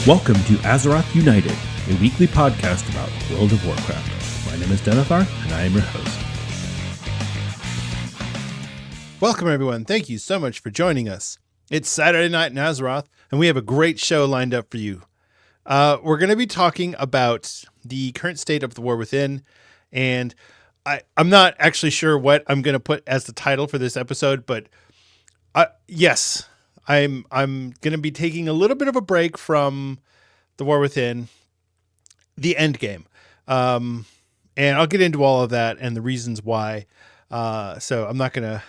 Welcome to Azeroth United, a weekly podcast about World of Warcraft. My name is Denethar, and I am your host. Welcome, everyone. Thank you so much for joining us. It's Saturday night in Azeroth, and we have a great show lined up for you. We're going to be talking about the current state of the War Within, and I'm not actually sure what I'm going to put as the title for this episode, but yes, I'm going to be taking a little bit of a break from the War Within, the end game, and I'll get into all of that and the reasons why. So I'm not gonna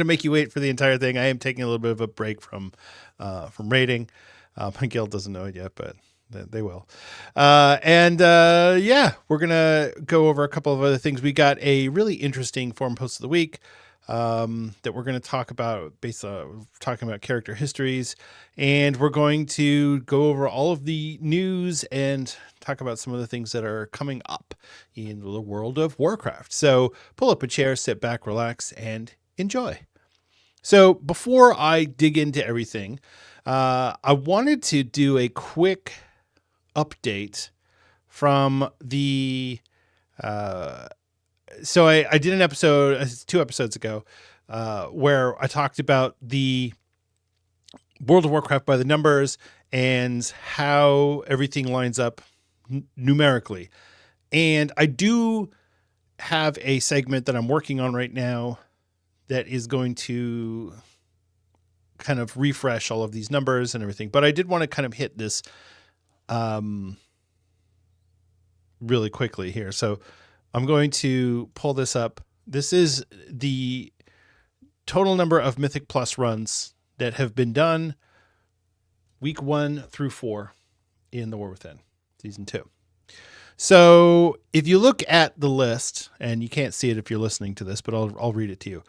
make you wait for the entire thing. I am taking a little bit of a break from raiding. My guild doesn't know it yet, but they will. Yeah, we're gonna go over a couple of other things. We got a really interesting forum post of the week that we're going to talk about based on talking about character histories, and we're going to go over all of the news and talk about some of the things that are coming up in the world of Warcraft. So pull up a chair, sit back, relax, and enjoy. So before I dig into everything, I wanted to do a quick update from the So I did an episode 2 episodes ago where I talked about the World of Warcraft by the numbers and how everything lines up numerically. And I do have a segment that I'm working on right now that is going to kind of refresh all of these numbers and everything. But I did want to kind of hit this really quickly here. So I'm going to pull this up. This is the total number of Mythic Plus runs that have been done week 1 through 4 in the War Within Season 2. So if you look at the list, and you can't see it if you're listening to this, but I'll read it to you.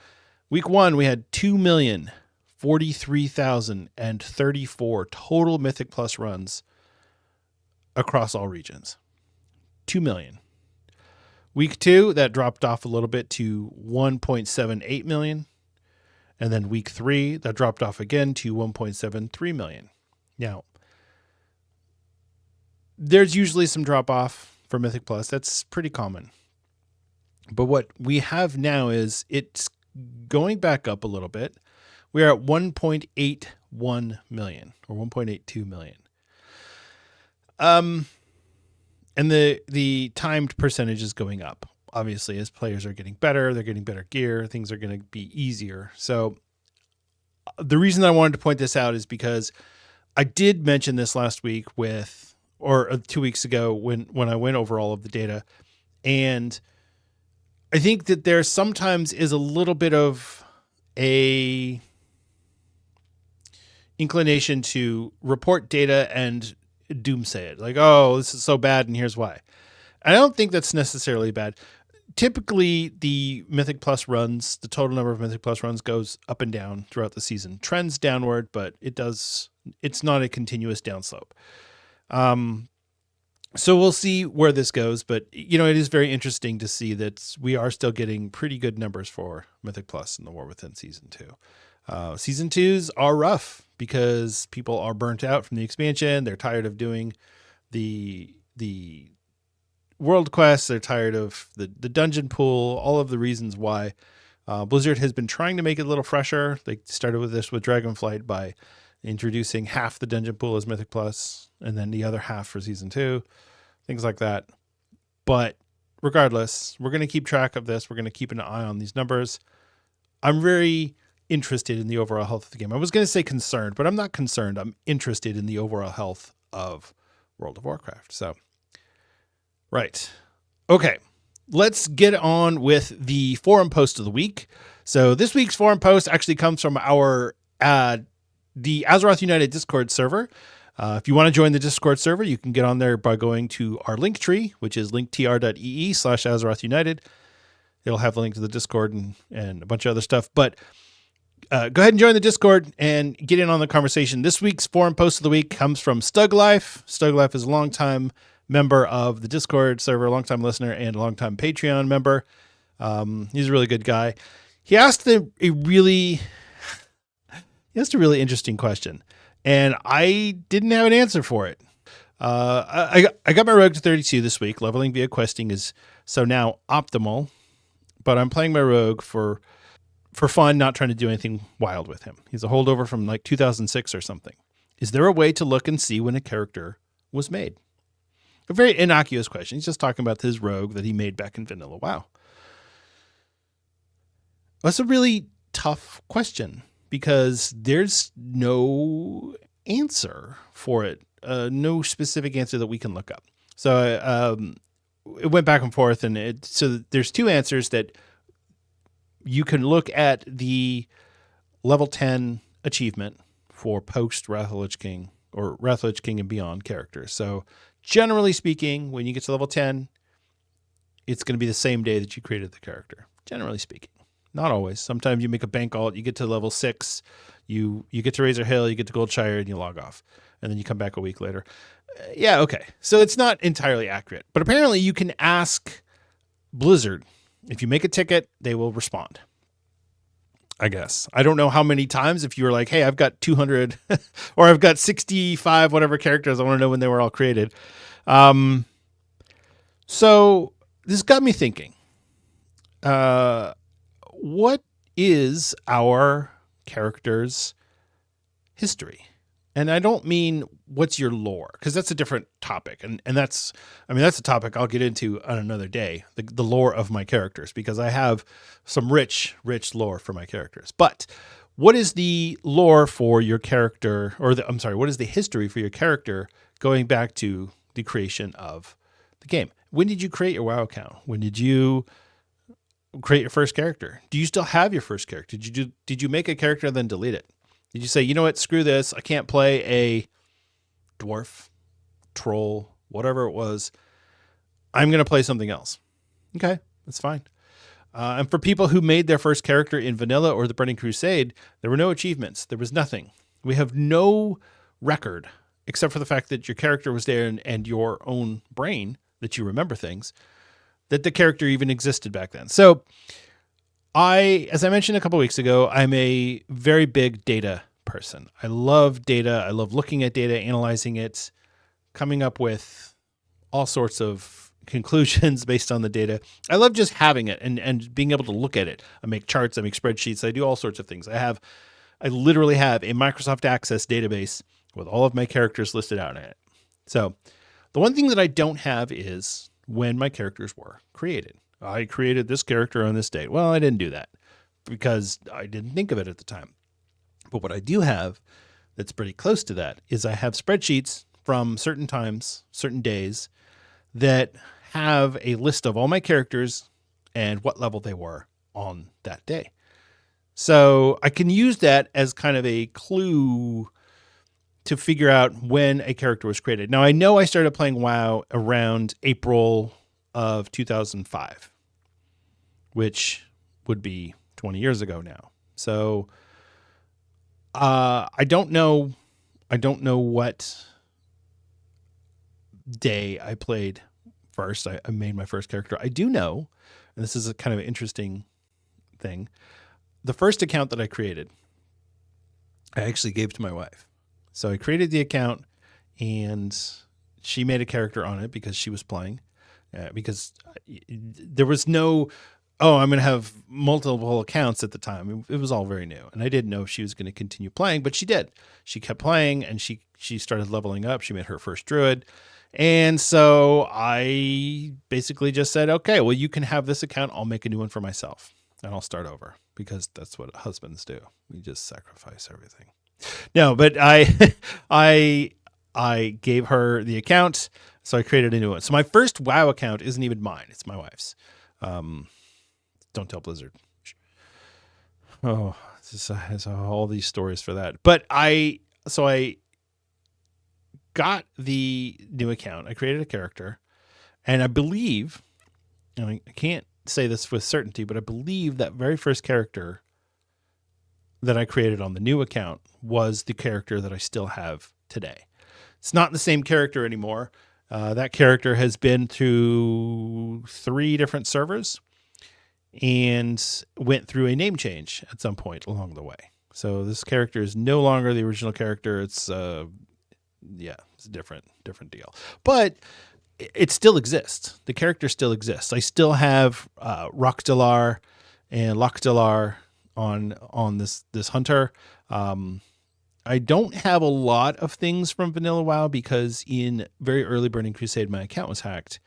Week 1, we had 2,043,034 total Mythic Plus runs across all regions. 2 million. Week 2, that dropped off a little bit to 1.78 million. And then week 3, that dropped off again to 1.73 million. Now, there's usually some drop off for Mythic Plus. That's pretty common. But what we have now is it's going back up a little bit. We are at 1.81 million or 1.82 million. And the timed percentage is going up, obviously, as players are getting better, they're getting better gear, things are going to be easier. So the reason I wanted to point this out is because I did mention this last week or 2 weeks ago when I went over all of the data. And I think that there sometimes is a little bit of a inclination to report data and doomsay it, like, oh, this is so bad and here's why. I don't think that's necessarily bad. Typically the Mythic Plus runs, the total number of Mythic Plus runs goes up and down throughout the season, trends downward, but it's not a continuous downslope. So we'll see where this goes, but it is very interesting to see that we are still getting pretty good numbers for Mythic Plus in the War Within Season 2. Season 2s are rough because people are burnt out from the expansion. They're tired of doing the world quests. They're tired of the dungeon pool, all of the reasons why. Blizzard has been trying to make it a little fresher. They started with this with Dragonflight by introducing half the dungeon pool as Mythic Plus and then the other half for Season 2, things like that. But regardless, we're going to keep track of this. We're going to keep an eye on these numbers. I'm very interested in the overall health of the game. I was going to say concerned, but I'm not concerned. I'm interested in the overall health of World of Warcraft. So, right. Okay. Let's get on with the forum post of the week. So this week's forum post actually comes from the Azeroth United Discord server. If you want to join the Discord server, you can get on there by going to our link tree, which is linktr.ee/Azeroth United. It'll have a link to the Discord and a bunch of other stuff, but go ahead and join the Discord and get in on the conversation. This week's forum post of the week comes from Stuglife. Stuglife is a longtime member of the Discord server, a longtime listener, and a longtime Patreon member. He's a really good guy. He asked a really interesting question. And I didn't have an answer for it. I got my rogue to 32 this week. Leveling via questing is so now optimal, but I'm playing my rogue for fun, not trying to do anything wild with him. He's a holdover from like 2006 or something. Is there a way to look and see when a character was made? A very innocuous question. He's just talking about his rogue that he made back in Vanilla WoW. That's a really tough question because there's no answer for it. No specific answer that we can look up. So it went back and forth, and so there's two answers that you can look at: the level 10 achievement for post Wrath of the Lich King or Wrath of the Lich King and beyond characters. So generally speaking, when you get to level 10, it's going to be the same day that you created the character. Generally speaking, not always. Sometimes you make a bank alt, you get to level 6, you get to Razor Hill, you get to Goldshire, and you log off. And then you come back a week later. Yeah, okay. So it's not entirely accurate. But apparently you can ask Blizzard. If you make a ticket, they will respond. I guess. I don't know how many times if you were like, hey, I've got 200 or I've got 65 whatever characters. I want to know when they were all created. So this got me thinking. What is our character's history? And I don't mean what's your lore, because that's a different topic. And that's a topic I'll get into on another day, the lore of my characters, because I have some rich lore for my characters. But what is the lore for your character, what is the history for your character going back to the creation of the game? When did you create your WoW account? When did you create your first character? Do you still have your first character? Did you make a character and then delete it? Did you say, you know what, screw this, I can't play a dwarf, troll, whatever it was, I'm going to play something else? Okay, that's fine. And for people who made their first character in Vanilla or the Burning Crusade, there were no achievements. There was nothing. We have no record, except for the fact that your character was there and your own brain, that you remember things, that the character even existed back then. So as I mentioned a couple weeks ago, I'm a very big data person. I love data. I love looking at data, analyzing it, coming up with all sorts of conclusions based on the data. I love just having it and being able to look at it. I make charts, I make spreadsheets, I do all sorts of things. I literally have a Microsoft Access database with all of my characters listed out in it. So the one thing that I don't have is when my characters were created. I created this character on this date. Well, I didn't do that because I didn't think of it at the time. But what I do have that's pretty close to that is I have spreadsheets from certain times, certain days that have a list of all my characters and what level they were on that day. So I can use that as kind of a clue to figure out when a character was created. Now, I know I started playing WoW around April of 2005. Which would be 20 years ago now. So I don't know what day I played first. I made my first character. I do know, and this is a kind of interesting thing, the first account that I created, I actually gave to my wife. So I created the account and she made a character on it because she was playing. Because there was no... I'm going to have multiple accounts at the time. It was all very new. And I didn't know if she was going to continue playing, but she did. She kept playing and she started leveling up. She made her first druid. And so I basically just said, okay, well, you can have this account. I'll make a new one for myself and I'll start over because that's what husbands do. We just sacrifice everything. No, but I gave her the account. So I created a new one. So my first WoW account isn't even mine. It's my wife's. Don't tell Blizzard. Oh, this has all these stories for that. But I got the new account. I created a character, and I believe, and I can't say this with certainty, but I believe that very first character that I created on the new account was the character that I still have today. It's not the same character anymore. That character has been through 3 different servers and went through a name change at some point along the way. So this character is no longer the original character. It's it's a different deal. But it still exists. The character still exists. I still have Rockdalar and Lockdalar on this hunter. I don't have a lot of things from Vanilla WoW because in very early Burning Crusade, my account was hacked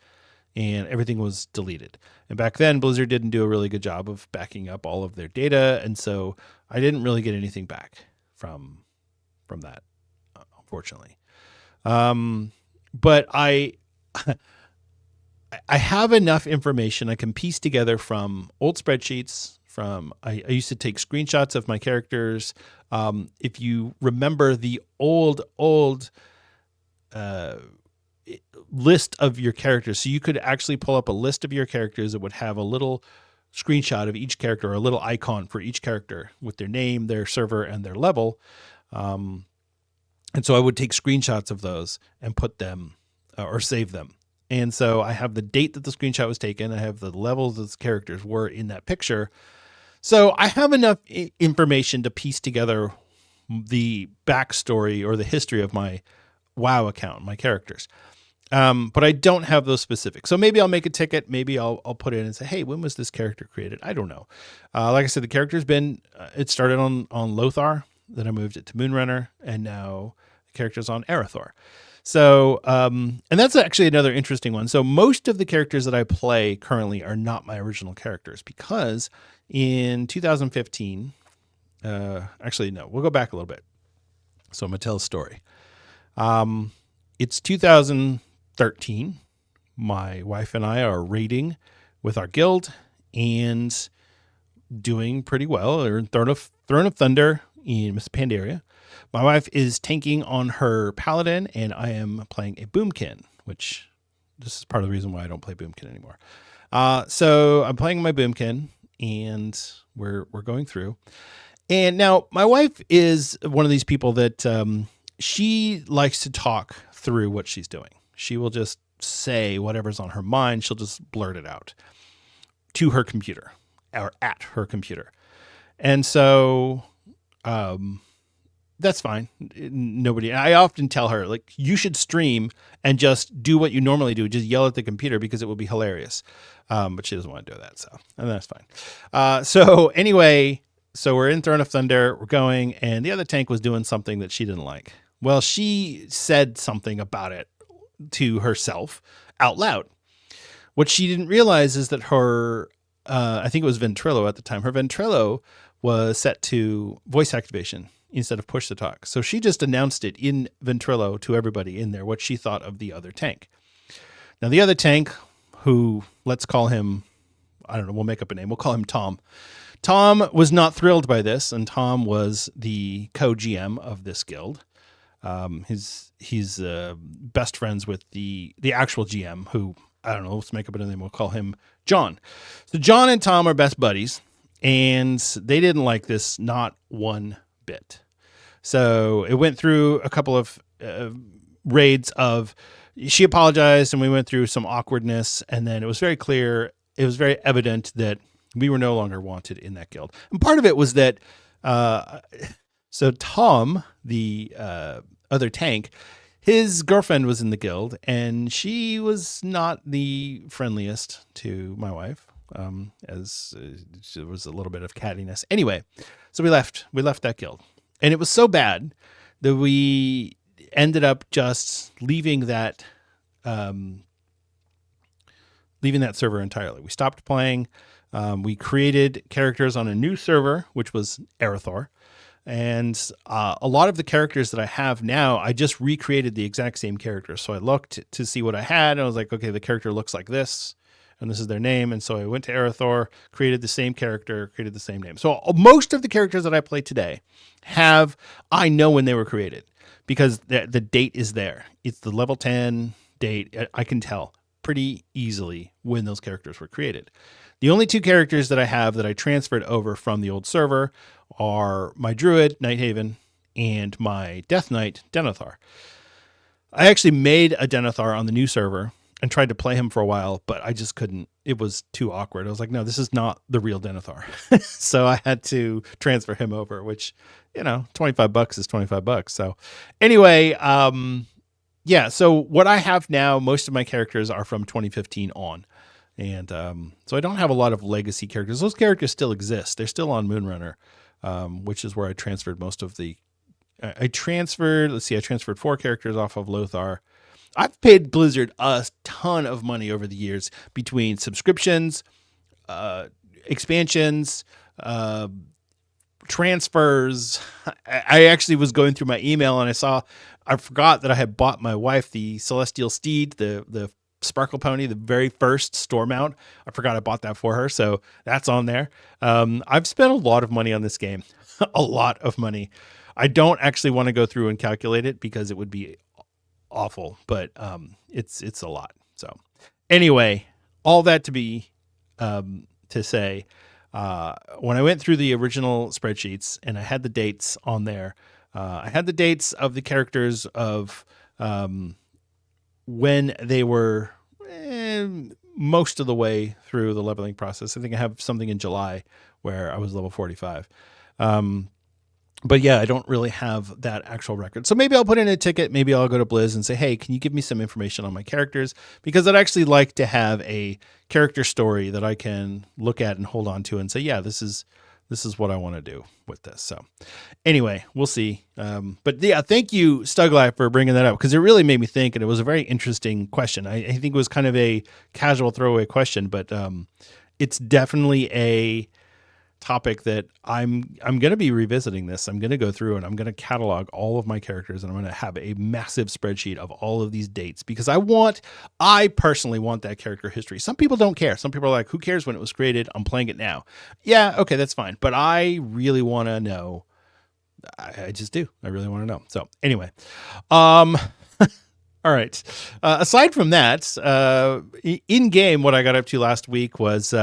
and everything was deleted. And back then, Blizzard didn't do a really good job of backing up all of their data, and so I didn't really get anything back from that, unfortunately. But I have enough information I can piece together from old spreadsheets. I used to take screenshots of my characters. If you remember the old list of your characters, so you could actually pull up a list of your characters that would have a little screenshot of each character, or a little icon for each character with their name, their server, and their level. And so I would take screenshots of those and put them or save them. And so I have the date that the screenshot was taken. I have the levels that the characters were in that picture. So I have enough information to piece together the backstory or the history of my WoW account, my characters. But I don't have those specifics. So maybe I'll make a ticket. Maybe I'll put it in and say, hey, when was this character created? I don't know. Like I said, the character's been, it started on Lothar, then I moved it to Moonrunner, and now the character's on Arathor. So, and that's actually another interesting one. So most of the characters that I play currently are not my original characters because in 2015, actually, no, we'll go back a little bit. So I'm going to tell a story. It's 2013. My wife and I are raiding with our guild and doing pretty well. They're in Throne of Thunder in Pandaria. My wife is tanking on her paladin, and I am playing a boomkin, which this is part of the reason why I don't play boomkin anymore. So I'm playing my boomkin, and we're going through. And now my wife is one of these people that she likes to talk through what she's doing. She will just say whatever's on her mind. She'll just blurt it out to her computer or at her computer. And so that's fine. I often tell her, like, you should stream and just do what you normally do. Just yell at the computer because it will be hilarious. But she doesn't want to do that. And that's fine. So anyway, so we're in Throne of Thunder, we're going, and the other tank was doing something that she didn't like. Well, she said something about it to herself out loud. What she didn't realize is that her, I think it was Ventrilo at the time, her Ventrilo was set to voice activation instead of push to talk. So she just announced it in Ventrilo to everybody in there, what she thought of the other tank. Now, the other tank, who, let's call him, I don't know, we'll make up a name. We'll call him Tom. Tom was not thrilled by this, and Tom was the co-GM of this guild. He's best friends with the actual GM, who, I don't know, let's make up a name. We'll call him John. So John and Tom are best buddies, and they didn't like this, not one bit. So it went through a couple of raids of, she apologized, and we went through some awkwardness, and then it was very clear, it was very evident that we were no longer wanted in that guild. And part of it was that, so Tom, the other tank, his girlfriend was in the guild, and she was not the friendliest to my wife, as there was a little bit of cattiness. Anyway, so we left that guild, and it was so bad that we ended up just leaving that server entirely. We stopped playing. We created characters on a new server, which was Arathor. And a lot of the characters that I have now, I just recreated the exact same characters. So I looked to see what I had, and I was like, okay, the character looks like this, and this is their name. And so I went to Arathor, created the same character, created the same name. So most of the characters that I play today I know when they were created because the date is there. It's the level 10 date. I can tell pretty easily when those characters were created. The only two characters that I have that I transferred over from the old server are my Druid, Nighthaven, and my Death Knight, Denethar. I actually made a Denethar on the new server, and tried to play him for a while, but I just couldn't. It was too awkward. I was like, no, this is not the real Denethar. So I had to transfer him over, which, $25 is $25. So anyway, yeah. So what I have now, most of my characters are from 2015 on. And so I don't have a lot of legacy characters. Those characters still exist. They're still on Moonrunner, which is where I transferred most of the... I transferred 4 characters off of Lothar. I've paid Blizzard a ton of money over the years between subscriptions, expansions, transfers. I actually was going through my email and I forgot that I had bought my wife the Celestial Steed, the Sparkle Pony, the very first store mount. I forgot I bought that for her. So that's on there. I've spent a lot of money on this game, a lot of money. I don't actually want to go through and calculate it because it would be awful, but it's a lot. So anyway, all that to say, when I went through the original spreadsheets and I had the dates on there, I had the dates of the characters of when they were most of the way through the leveling process. I think I have something in July where I was level 45. But yeah, I don't really have that actual record. So maybe I'll put in a ticket. Maybe I'll go to Blizz and say, hey, can you give me some information on my characters? Because I'd actually like to have a character story that I can look at and hold on to and say, yeah, this is what I want to do with this. So anyway, we'll see. But yeah, thank you, Stuglife, for bringing that up because it really made me think, and it was a very interesting question. I think it was kind of a casual throwaway question, but it's definitely a topic that I'm going to be revisiting this. I'm going to go through and I'm going to catalog all of my characters and I'm going to have a massive spreadsheet of all of these dates because I personally want that character history. Some people don't care. Some people are like, who cares when it was created? I'm playing it now. Yeah, okay, that's fine. But I really want to know. I just do. I really want to know. So anyway, all right. Aside from that, in game, what I got up to last week was,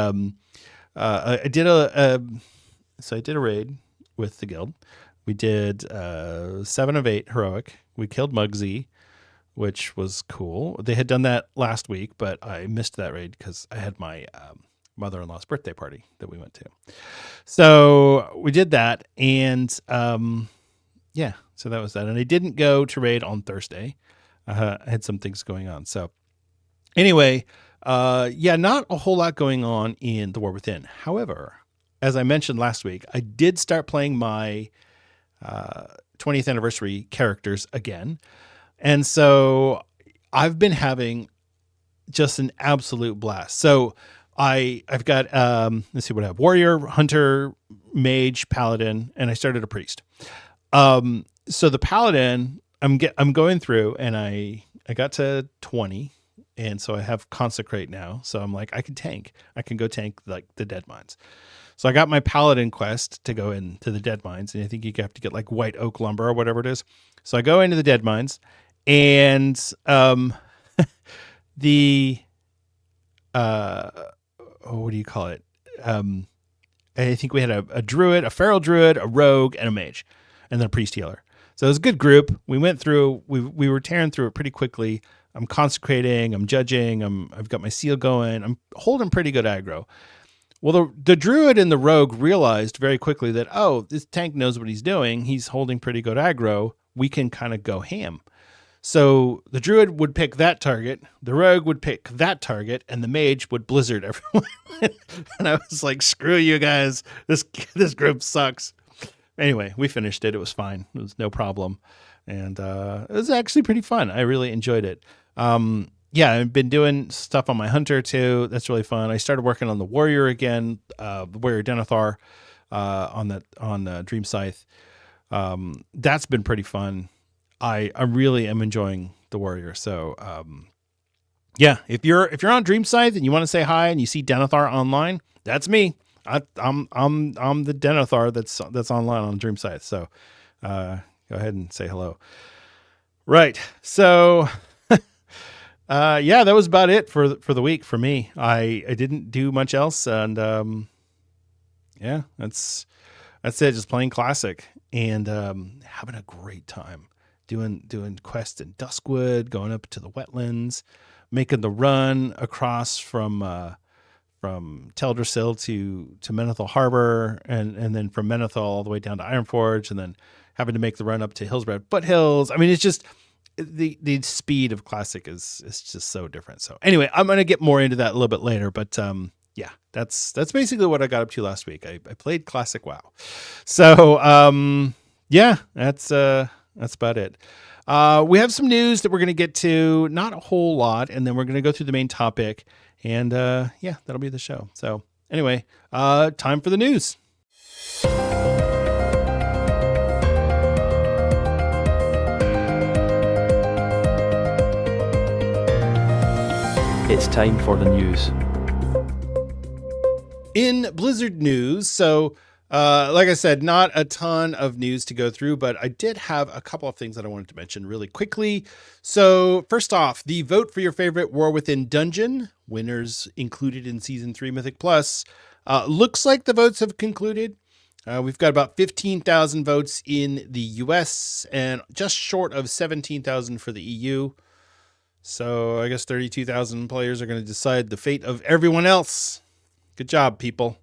I did a raid with the guild. We did 7 of 8 heroic. We killed Muggsy, which was cool. They had done that last week, but I missed that raid because I had my mother-in-law's birthday party that we went to. So we did that, and yeah, so that was that. And I didn't go to raid on Thursday. I had some things going on. So anyway. Yeah, not a whole lot going on in the War Within. However, as I mentioned last week, I did start playing my 20th anniversary characters again. And so I've been having just an absolute blast. So I've got, let's see what I have. Warrior, Hunter, Mage, Paladin, and I started a Priest. So the Paladin, I'm going through and I got to 20. And so I have Consecrate now. So I'm like, I can tank. I can go tank like the Dead Mines. So I got my Paladin quest to go into the Dead Mines. And I think you have to get like white oak lumber or whatever it is. So I go into the Dead Mines and the, what do you call it? I think we had a druid, a feral druid, a rogue, and a mage, and then a priest healer. So it was a good group. We went through, we were tearing through it pretty quickly. I'm consecrating, I'm judging, I've got my seal going, I'm holding pretty good aggro. Well, the druid and the rogue realized very quickly that, oh, this tank knows what he's doing. He's holding pretty good aggro. We can kind of go ham. So the druid would pick that target, the rogue would pick that target, and the mage would blizzard everyone. And I was like, screw you guys. This group sucks. Anyway, we finished it. It was fine. It was no problem. And it was actually pretty fun. I really enjoyed it. Yeah, I've been doing stuff on my hunter too. That's really fun. I started working on the warrior again, the warrior Denethar, on Dream Scythe. That's been pretty fun. I really am enjoying the warrior. So yeah, if you're on Dream Scythe and you want to say hi and you see Denethar online, that's me. I'm the Denethar that's online on Dream Scythe. So go ahead and say hello. Right. So yeah, that was about it for the week for me. I didn't do much else, and yeah, that's it. Just playing classic and having a great time doing quests in Duskwood, going up to the wetlands, making the run across from Teldrassil to Menethil Harbor, and then from Menethil all the way down to Ironforge, and then having to make the run up to Hillsbrad Foothills. I mean, it's just the speed of Classic is just so different. So anyway, I'm going to get more into that a little bit later, but yeah, that's basically what I got up to last week. I played Classic WoW. So yeah, that's about it. We have some news that we're going to get to, not a whole lot, and then we're going to go through the main topic, and yeah, that'll be the show. So anyway, time for the news. It's time for the news. In Blizzard news, so like I said, not a ton of news to go through, but I did have a couple of things that I wanted to mention really quickly. So first off, the vote for your favorite War Within dungeon, winners included in Season 3 Mythic Plus, looks like the votes have concluded. We've got about 15,000 votes in the US and just short of 17,000 for the EU. So I guess 32,000 players are going to decide the fate of everyone else. Good job, people.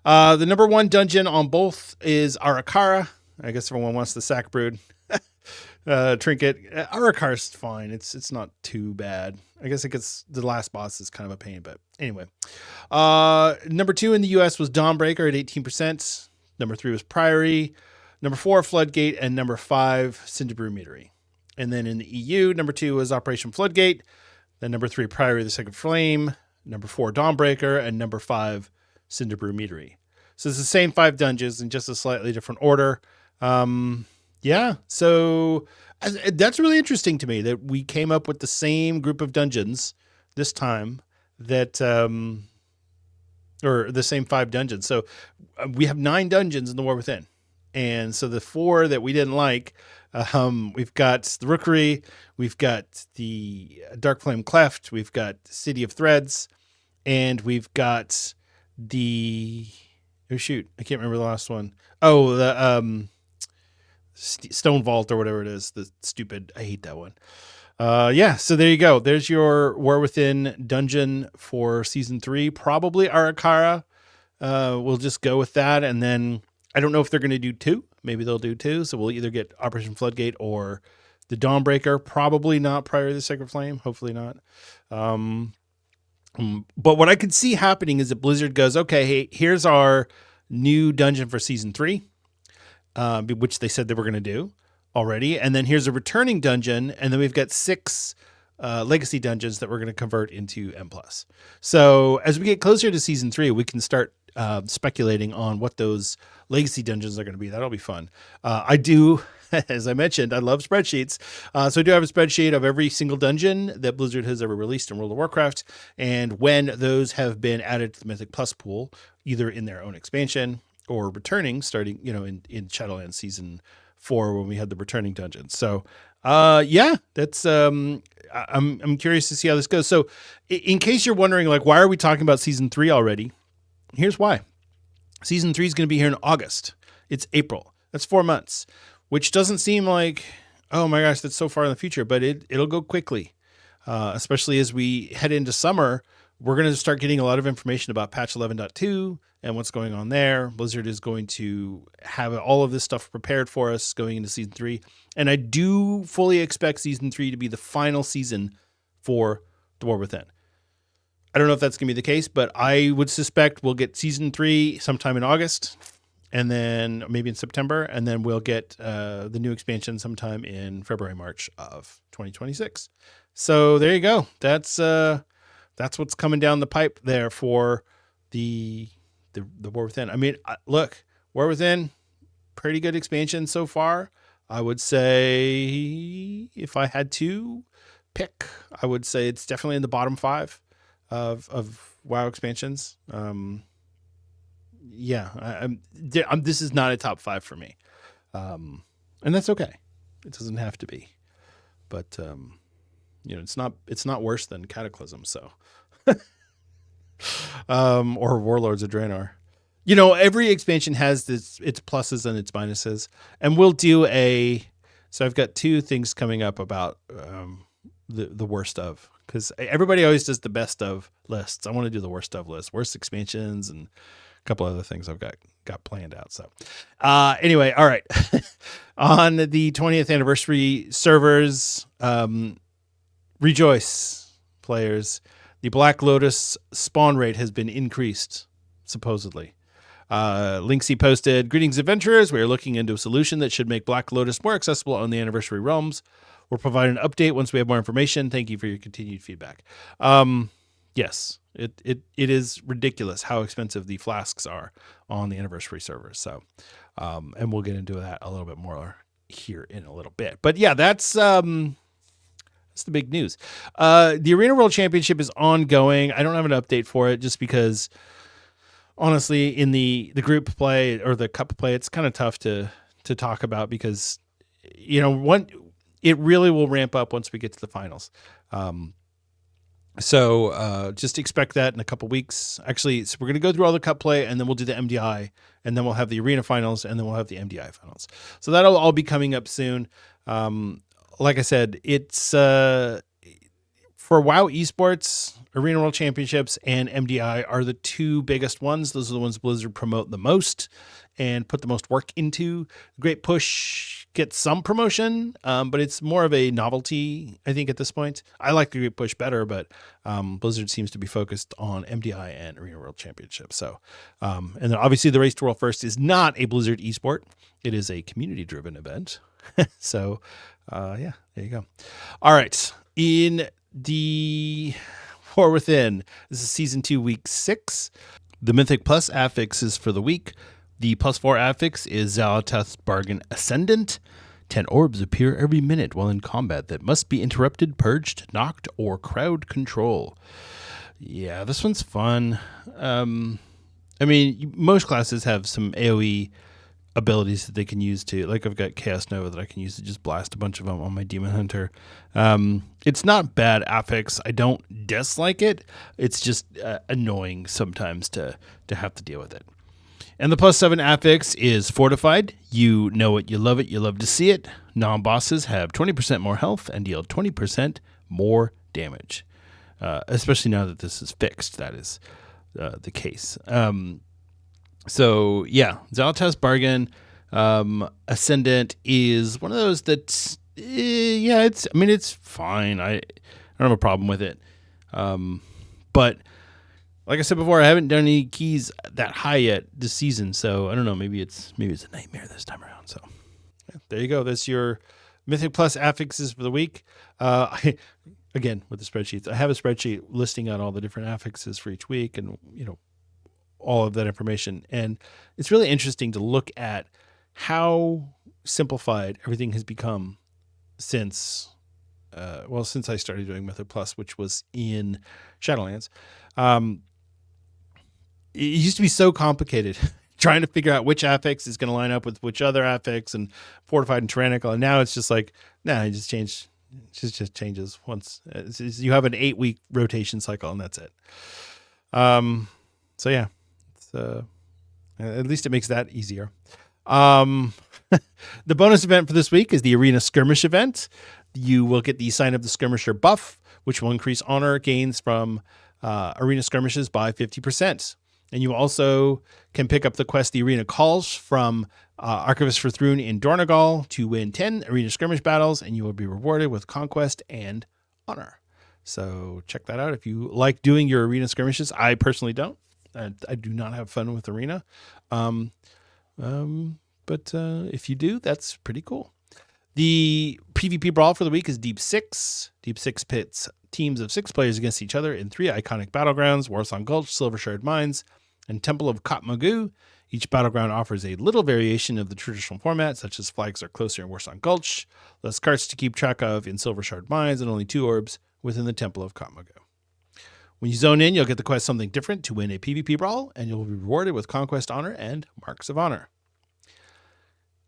The number one dungeon on both is Arakara. I guess everyone wants the Sack Brood trinket. Arakara's fine. It's not too bad. I guess it gets the last boss is kind of a pain, but anyway. Number 2 in the US was Dawnbreaker at 18%. Number 3 was Priory. Number 4, Floodgate, and number 5, Cinderbrew Meadery. And then in the EU, number 2 was Operation Floodgate. Then number 3, Priory the Second Flame. Number 4, Dawnbreaker. And number 5, Cinderbrew Meadery. So it's the same 5 dungeons in just a slightly different order. Yeah, so that's really interesting to me that we came up with the same group of dungeons this time, that or the same 5 dungeons. So we have 9 dungeons in the War Within. And so the 4 that we didn't like, we've got the Rookery, we've got the Dark Flame Cleft, we've got City of Threads, and we've got the I can't remember the last one. Oh, the Stone Vault or whatever it is. The stupid, I hate that one. Yeah, so there you go. There's your War Within dungeon for Season 3. Probably Arakara. We'll just go with that, and then I don't know if they're going to do 2. Maybe they'll do 2. So we'll either get Operation Floodgate or the Dawnbreaker. Probably not Prior to the Sacred Flame. Hopefully not. But what I could see happening is that Blizzard goes, okay, hey, here's our new dungeon for Season 3, which they said they were going to do already. And then here's a returning dungeon. And then we've got 6 legacy dungeons that we're going to convert into M+. So as we get closer to Season 3, we can start speculating on what those legacy dungeons are going to be. That'll be fun. I do, as I mentioned, I love spreadsheets. So I do have a spreadsheet of every single dungeon that Blizzard has ever released in World of Warcraft, and when those have been added to the Mythic Plus pool, either in their own expansion or returning, starting, in Shadowlands Season 4 when we had the returning dungeons. So yeah, that's I'm curious to see how this goes. So in case you're wondering, like, why are we talking about Season 3 already? Here's why. Season 3 is going to be here in August. It's April. That's 4 months, which doesn't seem like, oh my gosh, that's so far in the future, but it'll go quickly, especially as we head into summer. We're going to start getting a lot of information about patch 11.2 and what's going on there. Blizzard is going to have all of this stuff prepared for us going into Season 3. And I do fully expect Season 3 to be the final season for The War Within. I don't know if that's going to be the case, but I would suspect we'll get Season 3 sometime in August, and then maybe in September, and then we'll get the new expansion sometime in February, March of 2026. So there you go. That's what's coming down the pipe there for the War Within. I mean, look, War Within, pretty good expansion so far. I would say if I had to pick, I would say it's definitely in the bottom 5 of WoW expansions. Yeah, this is not a top 5 for me. And that's okay. It doesn't have to be, but it's not worse than Cataclysm. So, or Warlords of Draenor. Every expansion has its pluses and its minuses, and we'll do so I've got 2 things coming up about the worst of because everybody always does the best of lists. I want to do the worst of list, worst expansions, and a couple other things I've got planned out. So anyway, all right. On the 20th anniversary servers, rejoice, players. The Black Lotus spawn rate has been increased, supposedly. Linksy posted, "Greetings, adventurers. We are looking into a solution that should make Black Lotus more accessible on the anniversary realms. We'll provide an update once we have more information. Thank you for your continued feedback." Yes, it is ridiculous how expensive the flasks are on the anniversary servers. So, and we'll get into that a little bit more here in a little bit. But yeah, that's the big news. The Arena World Championship is ongoing. I don't have an update for it just because, honestly, in the group play or the cup play, it's kind of tough to talk about because, it really will ramp up once we get to the finals. So just expect that in a couple weeks. Actually, so we're going to go through all the cup play, and then we'll do the MDI, and then we'll have the arena finals, and then we'll have the MDI finals. So that'll all be coming up soon. Like I said, it's for WoW Esports, Arena World Championships, and MDI are the two biggest ones. Those are the ones Blizzard promote the most and put the most work into. Great Push gets some promotion, but it's more of a novelty, I think, at this point. I like the Great Push better, but Blizzard seems to be focused on MDI and Arena World Championship. So, and then obviously the Race to World First is not a Blizzard esport. It is a community-driven event. So, yeah, there you go. All right. In the War Within, this is Season 2, Week 6. The Mythic Plus affix is for the week. The +4 affix is Xal'atath's Bargain Ascendant. 10 orbs appear every minute while in combat that must be interrupted, purged, knocked, or crowd control. Yeah, this one's fun. Most classes have some AoE abilities that they can use to, like I've got Chaos Nova that I can use to just blast a bunch of them on my Demon Hunter. It's not bad affix. I don't dislike it. It's just annoying sometimes to have to deal with it. And the +7 affix is Fortified. You know it, you love it, you love to see it. Non-bosses have 20% more health and deal 20% more damage. Especially now that this is fixed, that is the case. So yeah, Xal'atath's Bargain Ascendant is one of those that's it's fine. I don't have a problem with it. But like I said before, I haven't done any keys that high yet this season, so I don't know. Maybe it's a nightmare this time around. So yeah, there you go. That's your Mythic Plus affixes for the week. Again, with the spreadsheets, I have a spreadsheet listing out all the different affixes for each week, and all of that information. And it's really interesting to look at how simplified everything has become since I started doing Mythic Plus, which was in Shadowlands. It used to be so complicated trying to figure out which affix is going to line up with which other affix, and Fortified and Tyrannical. And now it's just like, you just change. It just changes once. You have an 8-week rotation cycle, and that's it. So yeah, at least it makes that easier. The bonus event for this week is the Arena Skirmish event. You will get the Sign of the Skirmisher buff, which will increase honor gains from arena skirmishes by 50%. And you also can pick up the quest The Arena Calls from Archivist for Thrune in Dornogal to win 10 arena skirmish battles, and you will be rewarded with conquest and honor. So check that out if you like doing your arena skirmishes. I personally don't. I do not have fun with arena. But if you do, that's pretty cool. The PvP brawl for the week is Deep 6. Deep 6 pits teams of 6 players against each other in 3 iconic battlegrounds: Warsong Gulch, Silver Shard Mines, and Temple of Katmagu. Each battleground offers a little variation of the traditional format, such as flags are closer in Warsong Gulch, less carts to keep track of in Silver Shard Mines, and only 2 orbs within the Temple of Katmagu. When you zone in, you'll get the quest Something Different to win a PvP brawl, and you'll be rewarded with Conquest Honor and Marks of Honor.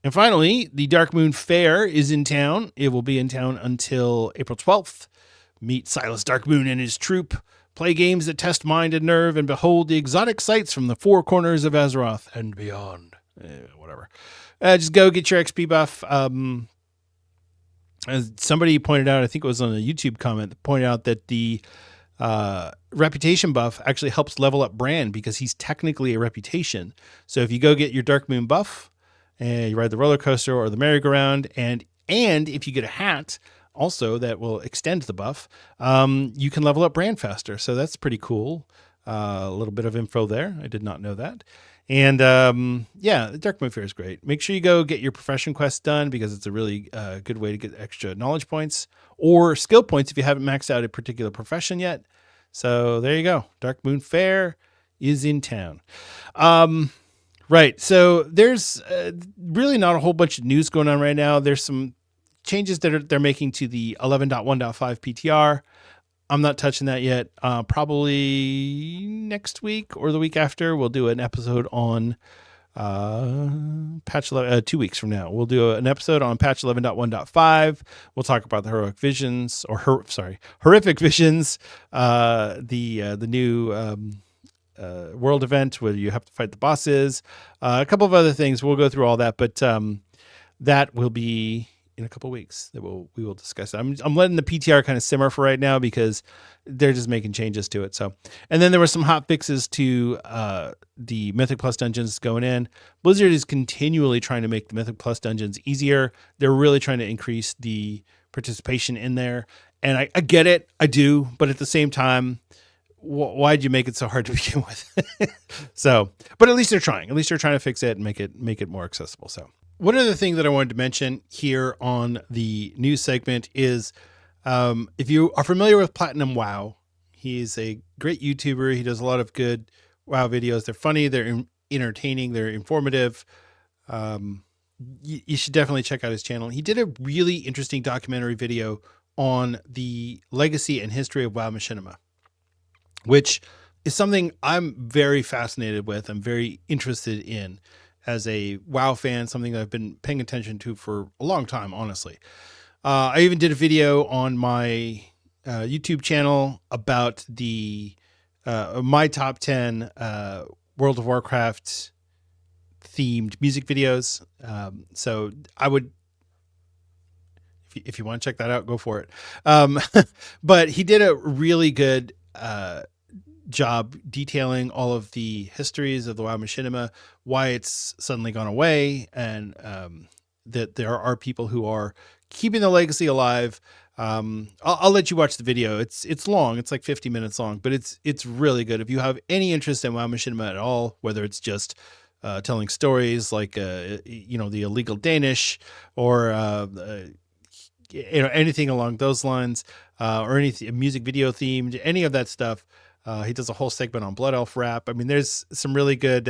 And finally, the Dark Moon Fair is in town. It will be in town until April 12th. Meet Silas Darkmoon and his troupe. Play games that test mind and nerve, and behold the exotic sights from the 4 corners of Azeroth and beyond. Whatever. Just go get your XP buff. As somebody pointed out, I think it was on a YouTube comment, that pointed out that the reputation buff actually helps level up Bran because he's technically a reputation. So if you go get your Dark Moon buff and you ride the roller coaster or the merry-go-round, and if you get a hat also that will extend the buff, you can level up Bran faster. So that's pretty cool. A little bit of info there. I did not know that. And the Dark Moon Fair is great. Make sure you go get your profession quest done because it's a really good way to get extra knowledge points or skill points if you haven't maxed out a particular profession yet. So there you go. Dark Moon Fair is in town. Right. So there's really not a whole bunch of news going on right now. There's some changes that they're making to the 11.1.5 PTR. I'm not touching that yet. Probably next week or the week after, we'll do an episode on patch 11, 2 weeks from now. We'll do an episode on patch 11.1.5. We'll talk about the horrific visions, the new world event where you have to fight the bosses, a couple of other things. We'll go through all that, but that will be in a couple of weeks that we will discuss it. I'm letting the PTR kind of simmer for right now because they're just making changes to it. So, and then there were some hot fixes to the Mythic Plus dungeons going in. Blizzard is continually trying to make the Mythic Plus dungeons easier. They're really trying to increase the participation in there. And I get it. I do. But at the same time, why'd you make it so hard to begin with? So, but at least they're trying. At least they're trying to fix it and make it more accessible. So, one other thing that I wanted to mention here on the news segment is if you are familiar with Platinum WoW, he's a great YouTuber. He does a lot of good WoW videos. They're funny, they're entertaining, they're informative. You should definitely check out his channel. He did a really interesting documentary video on the legacy and history of WoW Machinima, which is something I'm very fascinated with. I'm very interested in. As a WoW fan, something that I've been paying attention to for a long time, honestly. I even did a video on my YouTube channel about the my top 10 World of Warcraft themed music videos. So I would, if you want to check that out, go for it. But he did a really good job detailing all of the histories of the WoW Machinima, why it's suddenly gone away, and that there are people who are keeping the legacy alive. I'll let you watch the video. It's long. It's like 50 minutes long, but it's really good. If you have any interest in WoW Machinima at all, whether it's just telling stories like the illegal Danish or anything along those lines, or anything music video themed, any of that stuff. He does a whole segment on Blood Elf rap. I mean, there's some really good,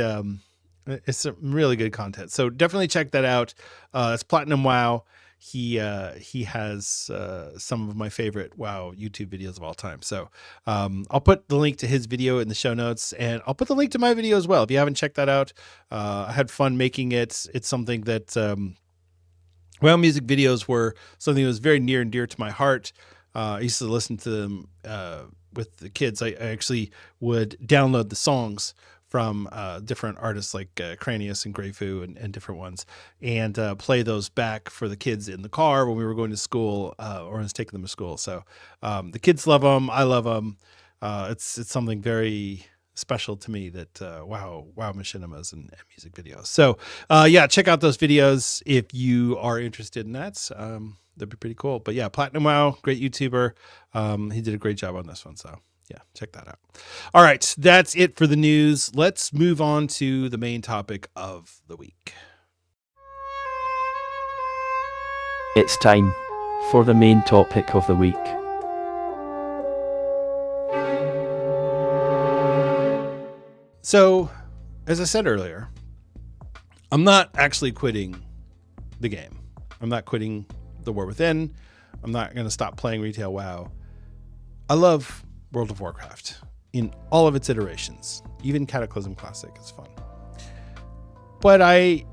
it's some really good content. So definitely check that out. It's Platinum WoW. He has some of my favorite WoW YouTube videos of all time. So I'll put the link to his video in the show notes, and I'll put the link to my video as well. If you haven't checked that out, I had fun making it. It's something that WoW music videos were something that was very near and dear to my heart. I used to listen to them with the kids. I actually would download the songs from different artists like Cranius and Greyfu and different ones, and play those back for the kids in the car when we were going to school or I was taking them to school. So the kids love them. I love them. It's something very special to me that WoW Machinimas and music videos. So check out those videos if you are interested in that. That'd be pretty cool. But yeah, Platinum WoW, great YouTuber. He did a great job on this one. So yeah, check that out. All right, that's it for the news. Let's move on to the main topic of the week. It's time for the main topic of the week. So, as I said earlier, I'm not actually quitting the game. I'm not quitting the War Within. I'm not going to stop playing retail WoW. I love World of Warcraft in all of its iterations. Even Cataclysm Classic is fun. But I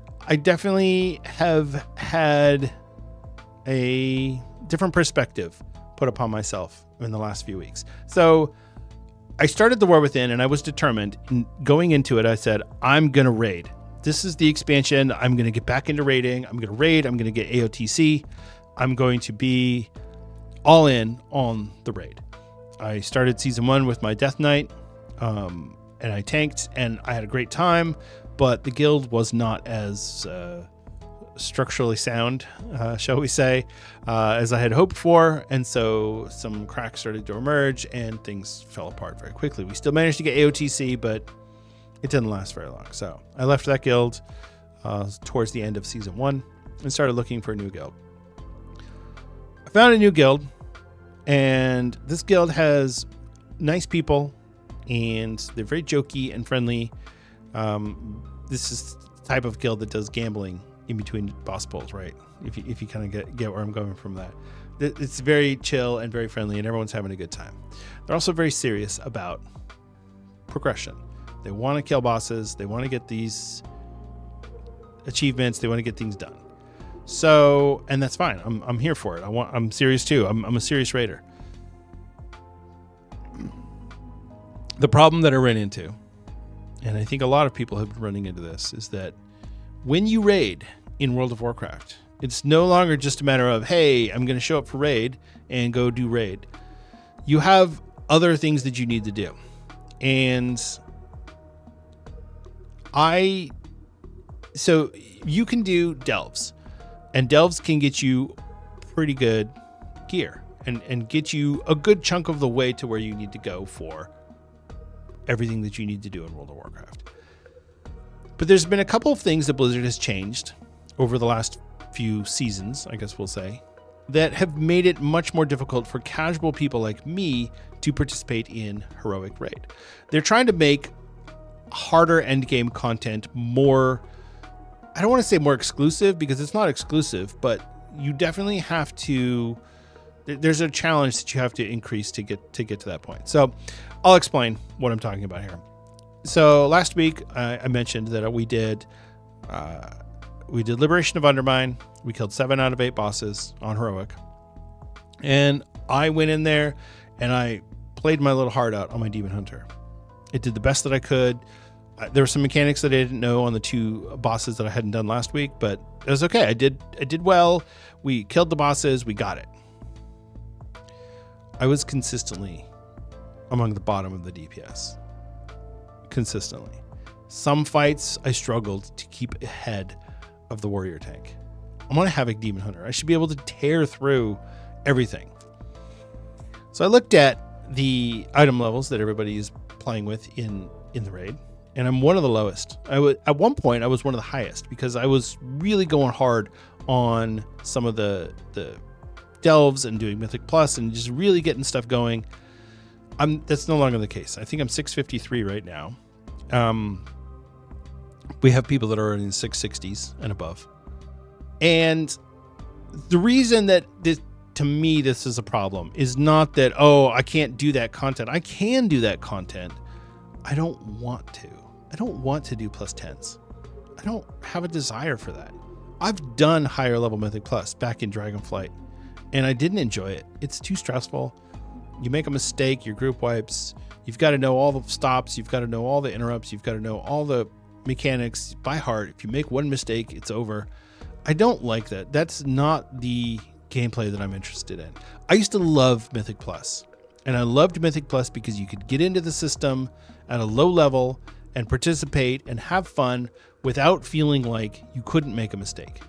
definitely have had a different perspective put upon myself in the last few weeks. So I started the War Within, and I was determined. Going into it, I said, I'm going to raid. This is the expansion. I'm going to get back into raiding. I'm going to raid. I'm going to get AOTC. I'm going to be all in on the raid. I started season 1 with my Death Knight, and I tanked, and I had a great time, but the guild was not as structurally sound, shall we say, as I had hoped for, and so some cracks started to emerge, and things fell apart very quickly. We still managed to get AOTC, but it didn't last very long. So I left that guild towards the end of season 1 and started looking for a new guild. I found a new guild, and this guild has nice people, and they're very jokey and friendly. This is the type of guild that does gambling in between boss pulls, right? If you kind of get where I'm going from that. It's very chill and very friendly, and everyone's having a good time. They're also very serious about progression. They want to kill bosses. They want to get these achievements. They want to get things done. So, and that's fine. I'm here for it. I'm serious too. I'm a serious raider. The problem that I ran into, and I think a lot of people have been running into this, is that when you raid in World of Warcraft, it's no longer just a matter of, hey, I'm going to show up for raid and go do raid. You have other things that you need to do. And so you can do delves, and delves can get you pretty good gear and get you a good chunk of the way to where you need to go for everything that you need to do in World of Warcraft. But there's been a couple of things that Blizzard has changed over the last few seasons, I guess we'll say, that have made it much more difficult for casual people like me to participate in Heroic Raid. They're trying to make harder endgame content more, I don't want to say more exclusive, because it's not exclusive, but you definitely have to, there's a challenge that you have to increase to get to that point. So I'll explain what I'm talking about here. So last week I mentioned that we did Liberation of Undermine. We killed 7 out of 8 bosses on Heroic, and I went in there and I played my little heart out on my Demon Hunter. It did the best that I could. There were some mechanics that I didn't know on the 2 bosses that I hadn't done last week, but it was okay. I did well. We killed the bosses. We got it. I was consistently among the bottom of the DPS. Consistently. Some fights I struggled to keep ahead of the warrior tank. I'm on a Havoc Demon Hunter. I should be able to tear through everything. So I looked at the item levels that everybody is playing with in the raid, and I'm one of the lowest. At one point I was one of the highest, because I was really going hard on some of the delves and doing Mythic Plus and just really getting stuff going. That's no longer the case. I think I'm 653 right now. We have people that are in the 660s and above. And the reason that to me this is a problem is not that, oh, I can't do that content. I can do that content. I don't want to. I don't want to do +10s. I don't have a desire for that. I've done higher level Mythic Plus back in Dragonflight, and I didn't enjoy it. It's too stressful. You make a mistake, your group wipes. You've got to know all the stops. You've got to know all the interrupts. You've got to know all the mechanics by heart. If you make one mistake, it's over. I don't like that. That's not the gameplay that I'm interested in. I used to love Mythic Plus, and I loved Mythic Plus because you could get into the system at a low level and participate and have fun without feeling like you couldn't make a mistake.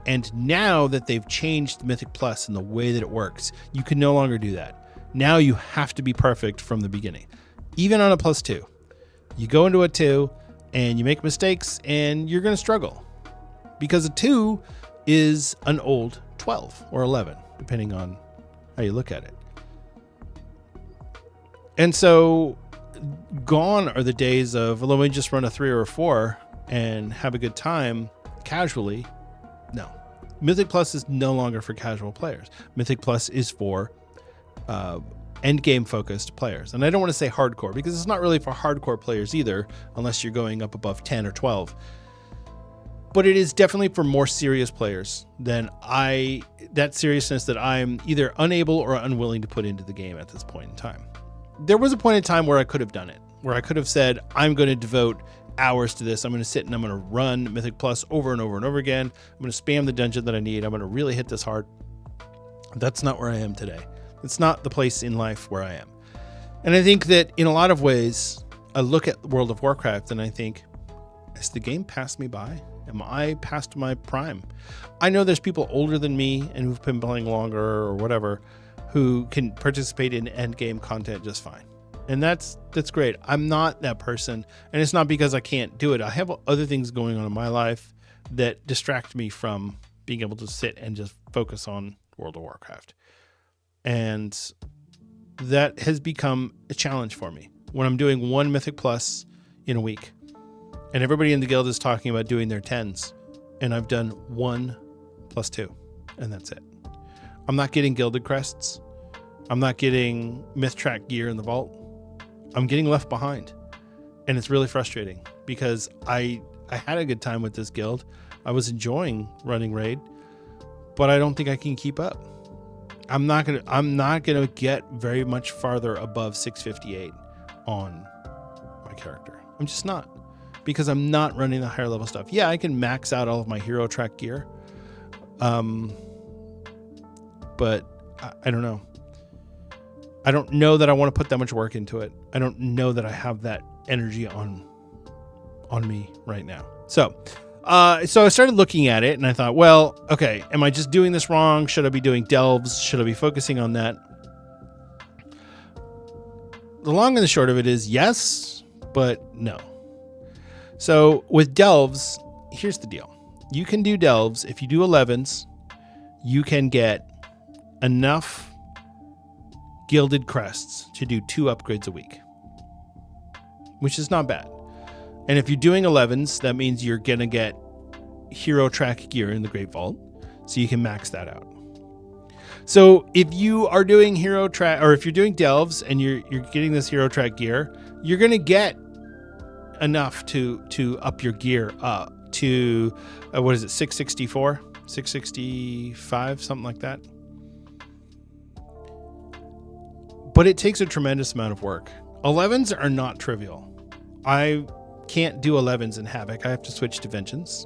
And now that they've changed Mythic Plus and the way that it works, you can no longer do that. Now you have to be perfect from the beginning. Even on a +2. You go into a 2 and you make mistakes and you're going to struggle. Because a 2 is an old 12 or 11, depending on how you look at it. And so gone are the days of, let me just run a 3 or a 4 and have a good time casually. No. Mythic Plus is no longer for casual players. Mythic Plus is for end game focused players. And I don't want to say hardcore, because it's not really for hardcore players either, unless you're going up above 10 or 12. But it is definitely for more serious players than that seriousness that I'm either unable or unwilling to put into the game at this point in time. There was a point in time where I could have done it, where I could have said, I'm going to devote hours to this. I'm going to sit and I'm going to run Mythic Plus over and over and over again. I'm going to spam the dungeon that I need. I'm going to really hit this hard. That's not where I am today. It's not the place in life where I am. And I think that in a lot of ways, I look at World of Warcraft and I think, has the game passed me by? Am I past my prime? I know there's people older than me and who've been playing longer or whatever who can participate in end game content just fine. And that's great. I'm not that person. And it's not because I can't do it. I have other things going on in my life that distract me from being able to sit and just focus on World of Warcraft. And that has become a challenge for me. When I'm doing one Mythic Plus in a week, and everybody in the guild is talking about doing their 10s, and I've done 1 + 2, and that's it. I'm not getting gilded crests. I'm not getting myth track gear in the vault. I'm getting left behind, and it's really frustrating because I had a good time with this guild. I was enjoying running raid, but I don't think I can keep up. I'm not gonna get very much farther above 658 on my character. I'm just not, because I'm not running the higher level stuff. Yeah, I can max out all of my hero track gear, but I don't know. I don't know that I want to put that much work into it. I don't know that I have that energy on me right now. So I started looking at it and I thought, well, okay, am I just doing this wrong? Should I be doing delves? Should I be focusing on that? The long and the short of it is yes, but no. So with delves, here's the deal. You can do delves. If you do 11s, you can get enough gilded crests to do 2 upgrades a week, which is not bad. And if you're doing 11s, that means you're going to get hero track gear in the Great Vault, so you can max that out. So if you are doing hero track, or if you're doing delves and you're getting this hero track gear, you're going to get enough to up your gear up to, 664, 665, something like that. But it takes a tremendous amount of work. 11s are not trivial. I can't do 11s in Havoc. I have to switch to Vengeance,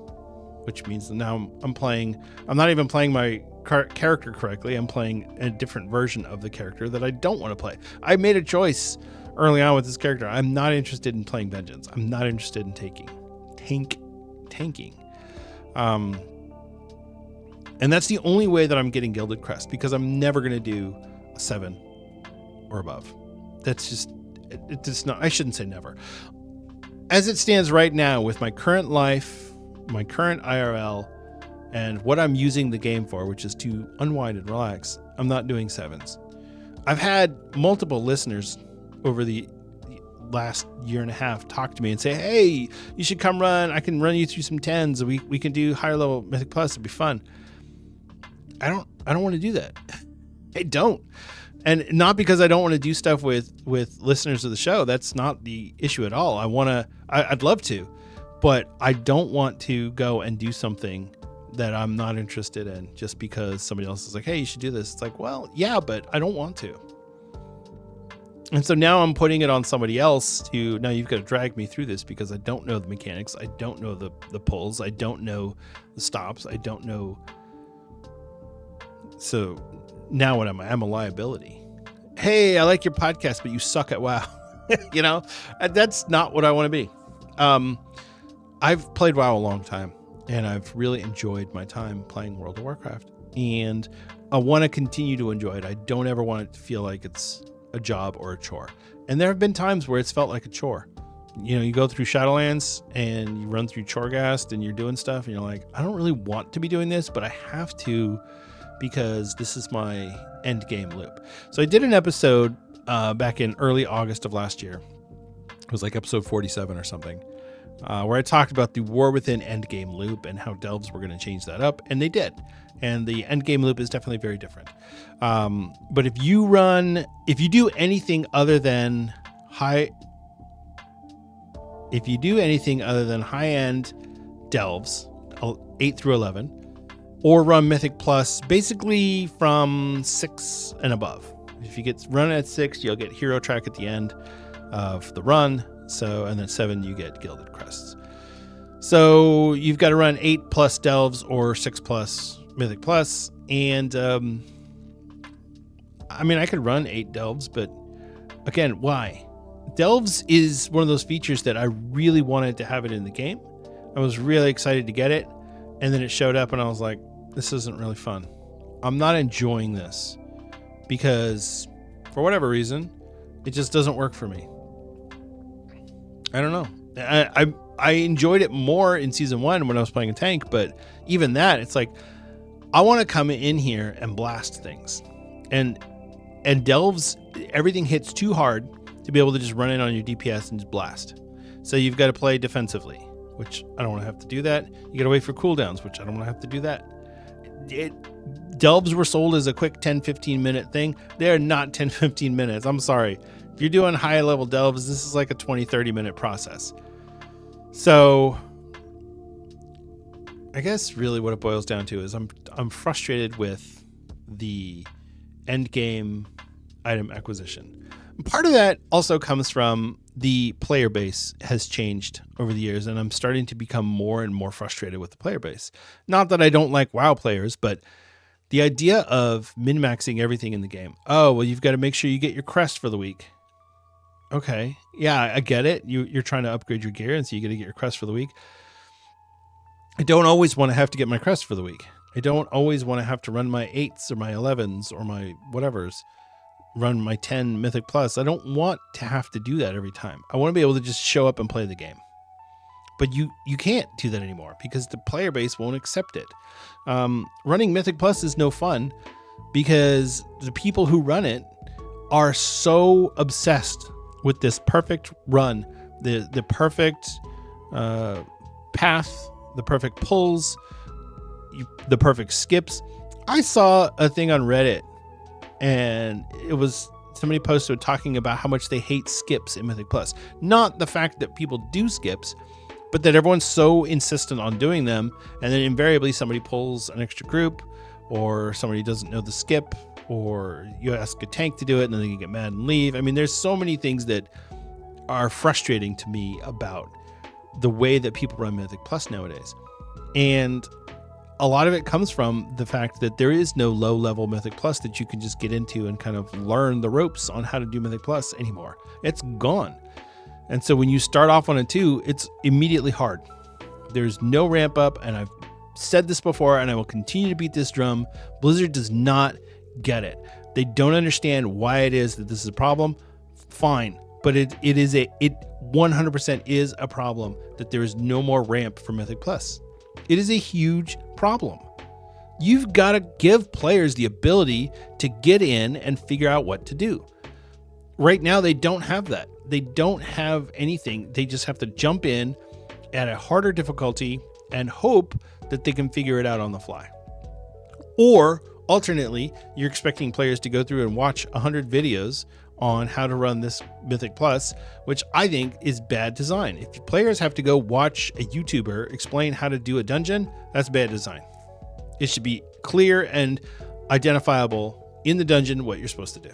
which means that now I'm not even playing my character correctly. I'm playing a different version of the character that I don't want to play. I made a choice early on with this character. I'm not interested in playing Vengeance. I'm not interested in tanking. And that's the only way that I'm getting Gilded Crest, because I'm never going to do a 7 or above. That's just, it's not, I shouldn't say never. As it stands right now, with my current life, my current IRL, and what I'm using the game for, which is to unwind and relax, I'm not doing 7s. I've had multiple listeners over the last year and a half talk to me and say, hey, you should come run. I can run you through some 10s. We can do higher level Mythic Plus. It'd be fun. I don't want to do that. I don't. And not because I don't want to do stuff with listeners of the show. That's not the issue at all. I'd love to, but I don't want to go and do something that I'm not interested in just because somebody else is like, hey, you should do this. It's like, well, yeah, but I don't want to. And so now I'm putting it on somebody else now you've got to drag me through this because I don't know the mechanics. I don't know the pulls. I don't know the stops. I don't know. So now what am I? I'm a liability. Hey, I like your podcast, but you suck at WoW. You know, that's not what I want to be. I've played WoW a long time, and I've really enjoyed my time playing World of Warcraft, and I want to continue to enjoy it. I don't ever want it to feel like it's a job or a chore. And there have been times where it's felt like a chore. You know, you go through Shadowlands and you run through Chorgast and you're doing stuff and you're like, I don't really want to be doing this, but I have to because this is my end game loop. So I did an episode back in early August of last year. It was like episode 47 or something, where I talked about the War Within end game loop and how delves were going to change that up, and they did. And the end game loop is definitely very different. But if you do anything other than high end delves, 8 through 11, or run Mythic Plus, basically from 6 and above. If you get run at 6, you'll get hero track at the end of the run. So, and then 7 you get gilded crests. So you've got to run 8+ delves or 6+ mythic plus. And I mean, I could run 8 delves, but again, why? Delves is one of those features that I really wanted to have it in the game. I was really excited to get it, and then it showed up and I was like, this isn't really fun. I'm not enjoying this because for whatever reason, it just doesn't work for me. I don't know. I enjoyed it more in season 1 when I was playing a tank, but even that, it's like, I want to come in here and blast things. And delves, everything hits too hard to be able to just run in on your DPS and just blast. So you've got to play defensively, which I don't want to have to do that. You got to wait for cooldowns, which I don't want to have to do that. Delves were sold as a quick 10-15 minute thing. They are not 10-15 minutes. I'm sorry. If you're doing high level delves, this is like a 20-30 minute process. So I guess really what it boils down to is I'm frustrated with the end game item acquisition. And part of that also comes from the player base has changed over the years, and I'm starting to become more and more frustrated with the player base. Not that I don't like WoW players, but the idea of min-maxing everything in the game. Oh, well, you've got to make sure you get your crest for the week. Okay, yeah, I get it. You're trying to upgrade your gear, and so you got to get your crest for the week. I don't always want to have to get my crest for the week. I don't always want to have to run my 8s or my 11s or my whatevers, run my 10 Mythic Plus. I don't want to have to do that every time. I want to be able to just show up and play the game. But you can't do that anymore because the player base won't accept it. Running Mythic Plus is no fun because the people who run it are so obsessed with this perfect run, the perfect path, the perfect pulls, the perfect skips. I saw a thing on Reddit, and it was somebody posted talking about how much they hate skips in Mythic Plus. Not the fact that people do skips, but that everyone's so insistent on doing them, and then invariably somebody pulls an extra group, or somebody doesn't know the skip, or you ask a tank to do it and then they can get mad and leave. I mean, there's so many things that are frustrating to me about the way that people run Mythic Plus nowadays. And a lot of it comes from the fact that there is no low level Mythic Plus that you can just get into and kind of learn the ropes on how to do Mythic Plus anymore. It's gone. And so when you start off on a 2, it's immediately hard. There's no ramp up, and I've said this before and I will continue to beat this drum. Blizzard does not get it. They don't understand why it is that this is a problem. Fine, but it 100% is a problem that there is no more ramp for Mythic Plus. It is a huge problem. You've got to give players the ability to get in and figure out what to do. Right now, they don't have that. They don't have anything. They just have to jump in at a harder difficulty and hope that they can figure it out on the fly. Or alternately, you're expecting players to go through and watch 100 videos on how to run this Mythic Plus, which I think is bad design. If players have to go watch a YouTuber explain how to do a dungeon, that's bad design. It should be clear and identifiable in the dungeon what you're supposed to do.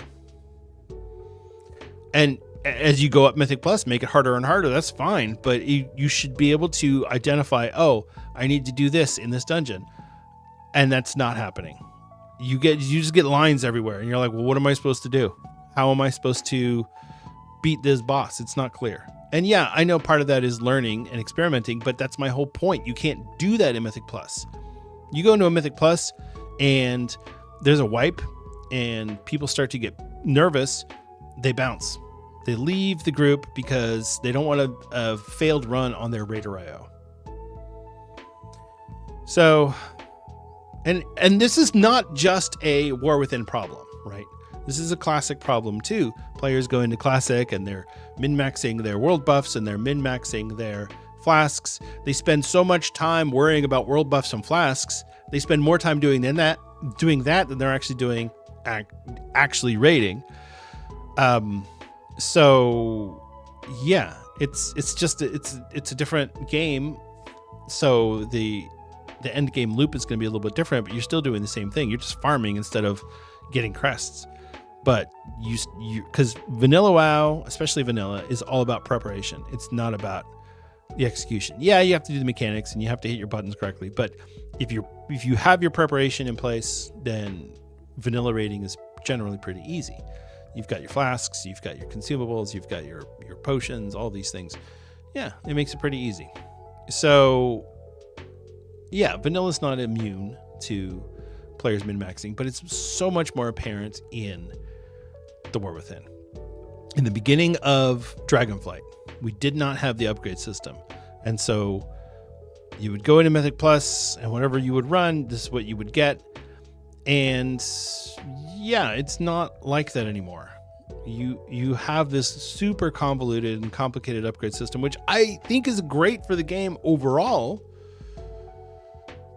And as you go up Mythic Plus, make it harder and harder, that's fine. But you should be able to identify, oh, I need to do this in this dungeon. And that's not happening. You just get lines everywhere, and you're like, well, what am I supposed to do? How am I supposed to beat this boss? It's not clear. And yeah, I know part of that is learning and experimenting, but that's my whole point. You can't do that in Mythic Plus. You go into a Mythic Plus and there's a wipe and people start to get nervous, they bounce. They leave the group because they don't want a failed run on their Raider IO. So, and this is not just a War Within problem, right? This is a Classic problem too. Players go into Classic and they're min-maxing their world buffs and they're min-maxing their flasks. They spend so much time worrying about world buffs and flasks. They spend more time doing that than they're actually doing actually raiding. So yeah, it's a different game. So the end game loop is going to be a little bit different, but you're still doing the same thing. You're just farming instead of getting crests. but you because vanilla WoW, especially vanilla, is all about preparation. It's not about the execution. Yeah, you have to do the mechanics and you have to hit your buttons correctly, but if you have your preparation in place, then vanilla raiding is generally pretty easy. You've got your flasks, you've got your consumables, you've got your potions, all these things. Yeah, it makes it pretty easy. So yeah, vanilla's not immune to players min-maxing, but it's so much more apparent in the War Within. In the beginning of Dragonflight, we did not have the upgrade system. And so you would go into Mythic Plus and whatever you would run, this is what you would get. And yeah, it's not like that anymore. You have this super convoluted and complicated upgrade system, which I think is great for the game overall,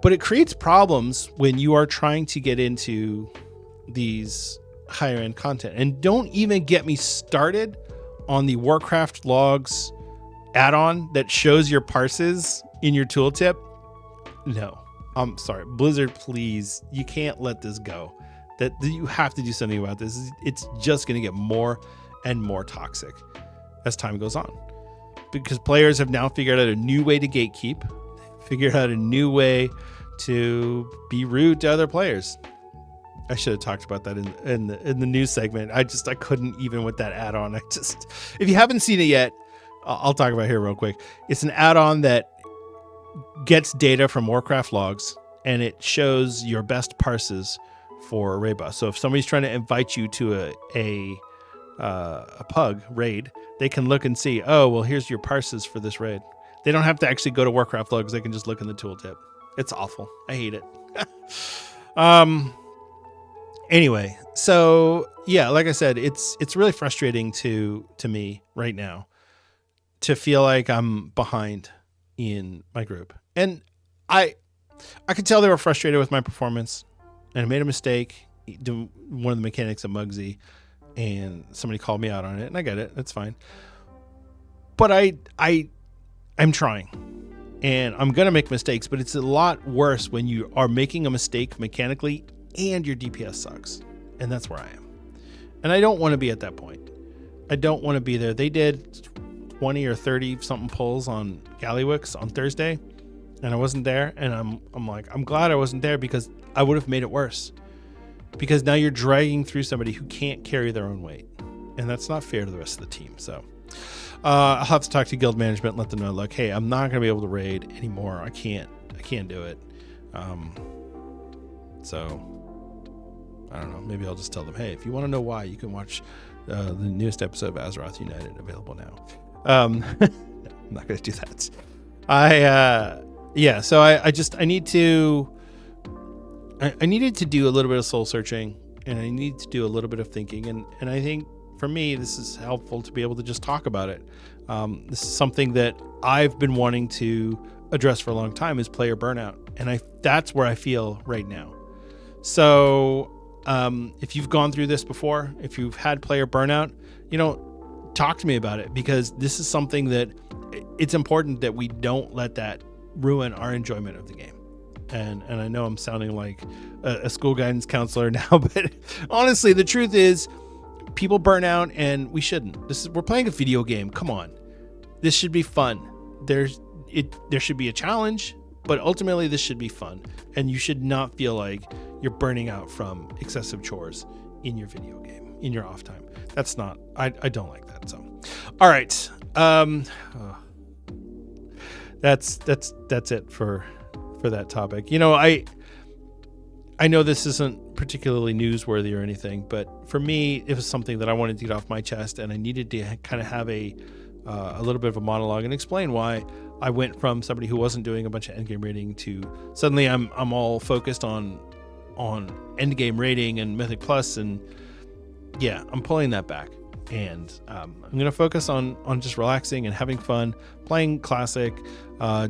but it creates problems when you are trying to get into these higher end content. And don't even get me started on the Warcraft logs add-on that shows your parses in your tooltip. No, I'm sorry, Blizzard, please, you can't let this go. That you have to do something about this. It's just going to get more and more toxic as time goes on, because players have now figured out a new way to gatekeep, figured out a new way to be rude to other players. I should have talked about that in the news segment. I couldn't, even with that add-on. If you haven't seen it yet, I'll talk about it here real quick. It's an add-on that gets data from Warcraft logs, and it shows your best parses for a raid boss. So if somebody's trying to invite you to a pug raid, they can look and see, oh, well, here's your parses for this raid. They don't have to actually go to Warcraft logs. They can just look in the tooltip. It's awful. I hate it. Anyway, so yeah, like I said, it's really frustrating to me right now to feel like I'm behind in my group. And I could tell they were frustrated with my performance, and I made a mistake doing one of the mechanics of Muggsy, and somebody called me out on it, and I get it. That's fine. But I'm trying, and I'm going to make mistakes, but it's a lot worse when you are making a mistake mechanically and your DPS sucks. And that's where I am. And I don't want to be at that point. I don't want to be there. They did 20 or 30 something pulls on Gallywix on Thursday, and I wasn't there. And I'm like, I'm glad I wasn't there, because I would have made it worse, because now you're dragging through somebody who can't carry their own weight, and that's not fair to the rest of the team. So I'll have to talk to guild management and let them know, like, hey, I'm not going to be able to raid anymore. I can't do it. So I don't know. Maybe I'll just tell them, hey, if you want to know why, you can watch the newest episode of Azeroth United, available now. No, I'm not going to do that. So I need to. I needed to do a little bit of soul searching, and I need to do a little bit of thinking, and I think for me this is helpful to be able to just talk about it. This is something that I've been wanting to address for a long time, is player burnout, and that's where I feel right now. So if you've gone through this before, if you've had player burnout, talk to me about it, because this is something that it's important that we don't let that ruin our enjoyment of the game. And I know I'm sounding like a school guidance counselor now, but honestly, the truth is people burn out, and we shouldn't. We're playing a video game. Come on. This should be fun. There should be a challenge, but ultimately this should be fun. And you should not feel like you're burning out from excessive chores in your video game, in your off time. That's not, I don't like that. So, all right. That's it for that topic. I know this isn't particularly newsworthy or anything, but for me, it was something that I wanted to get off my chest, and I needed to kind of have a little bit of a monologue and explain why I went from somebody who wasn't doing a bunch of endgame raiding to suddenly I'm all focused on endgame raiding and Mythic Plus, and yeah, I'm pulling that back, and I'm going to focus on just relaxing and having fun, playing Classic,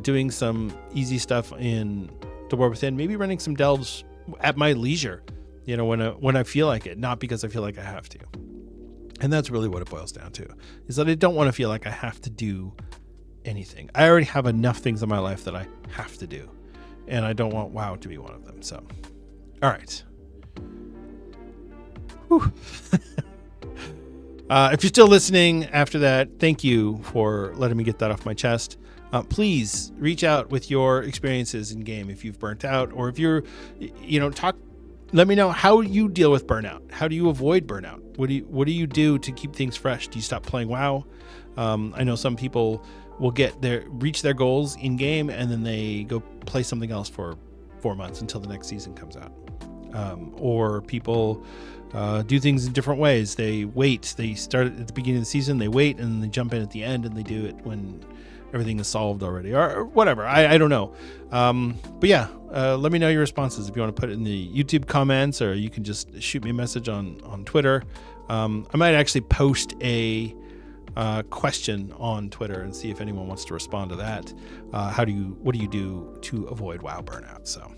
doing some easy stuff in the War Within, maybe running some delves at my leisure, when I feel like it, not because I feel like I have to. And that's really what it boils down to, is that I don't want to feel like I have to do anything. I already have enough things in my life that I have to do, and I don't want WoW to be one of them. So, all right. Whew. If you're still listening after that, thank you for letting me get that off my chest. Please reach out with your experiences in game if you've burnt out, or if you're, let me know how you deal with burnout. How do you avoid burnout? What do you do to keep things fresh? Do you stop playing WoW? I know some people will reach their goals in game and then they go play something else for 4 months until the next season comes out. Or people do things in different ways. They wait. They start at the beginning of the season, they wait, and then they jump in at the end and they do it when everything is solved already, or whatever. I don't know. But yeah, let me know your responses if you want to put it in the YouTube comments, or you can just shoot me a message on Twitter. I might actually post a question on Twitter and see if anyone wants to respond to that. What do you do to avoid WoW burnout? So,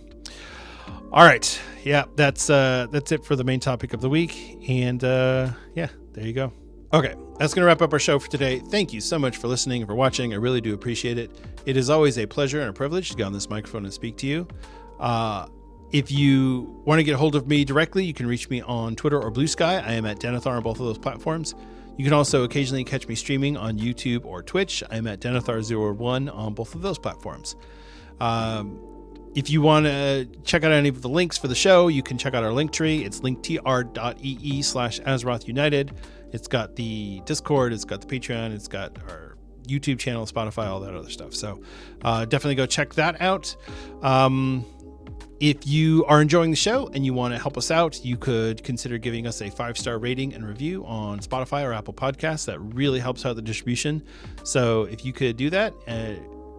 all right. Yeah, that's it for the main topic of the week. And yeah, there you go. Okay, that's going to wrap up our show for today. Thank you so much for listening and for watching. I really do appreciate it. It is always a pleasure and a privilege to get on this microphone and speak to you. If you want to get a hold of me directly, you can reach me on Twitter or Blue Sky. I am at Denethar on both of those platforms. You can also occasionally catch me streaming on YouTube or Twitch. I am at Denethar01 on both of those platforms. If you want to check out any of the links for the show, you can check out our link tree. It's linktr.ee/Azeroth United. It's got the Discord, it's got the Patreon, it's got our YouTube channel, Spotify, all that other stuff. So definitely go check that out. If you are enjoying the show and you want to help us out, you could consider giving us a 5-star rating and review on Spotify or Apple Podcasts. That really helps out the distribution. So if you could do that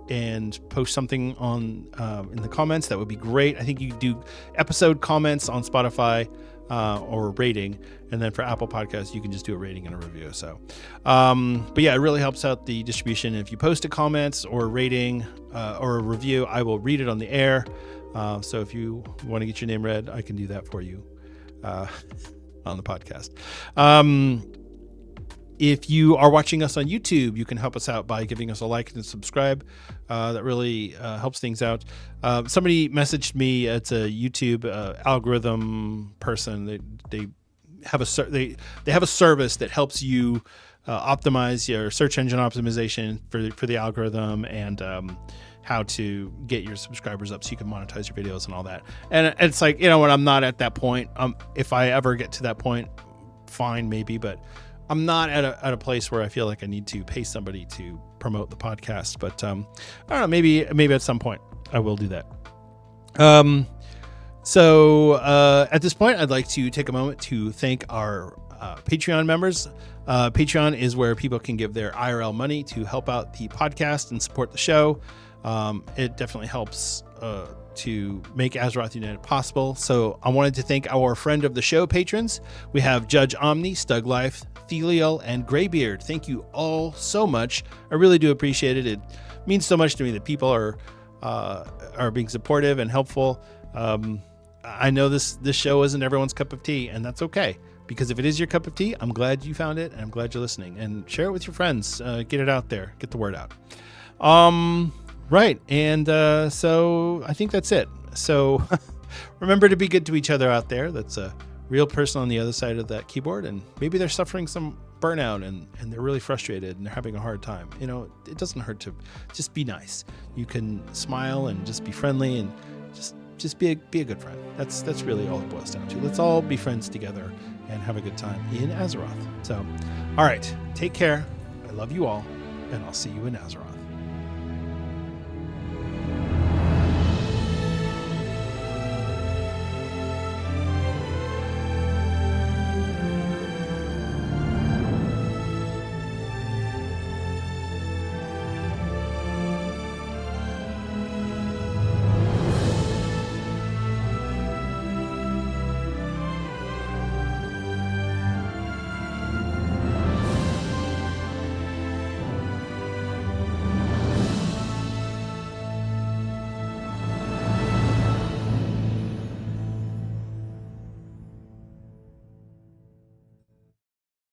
and post something on in the comments, that would be great. I think you do episode comments on Spotify or a rating, and then for Apple Podcasts you can just do a rating and a review. So but yeah, it really helps out the distribution. If you post a comment or a rating or a review, I will read it on the air. So if you want to get your name read, I can do that for you on the podcast. If you are watching us on YouTube, you can help us out by giving us a like and subscribe. That really helps things out. Somebody messaged me. It's a YouTube algorithm person. They have a service that helps you optimize your search engine optimization for the algorithm, and how to get your subscribers up so you can monetize your videos and all that. And it's like, when I'm not at that point, if I ever get to that point, fine, maybe, but I'm not at a place where I feel like I need to pay somebody to promote the podcast. But I don't know, maybe at some point I will do that. So at this point, I'd like to take a moment to thank our Patreon members. Patreon is where people can give their IRL money to help out the podcast and support the show. It definitely helps to make Azeroth United possible. So I wanted to thank our friend of the show patrons. We have Judge Omni, Stug Life, Thelial, and Greybeard. Thank you all so much. I really do appreciate it. It means so much to me that people are being supportive and helpful. I know this show isn't everyone's cup of tea, and that's okay. Because if it is your cup of tea, I'm glad you found it, and I'm glad you're listening. And share it with your friends. Get it out there. Get the word out. Right. And so I think that's it. So remember to be good to each other out there. That's a real person on the other side of that keyboard. And maybe they're suffering some burnout and they're really frustrated and they're having a hard time. It doesn't hurt to just be nice. You can smile and just be friendly and just be a good friend. That's really all it boils down to. Let's all be friends together and have a good time in Azeroth. So, all right. Take care. I love you all, and I'll see you in Azeroth.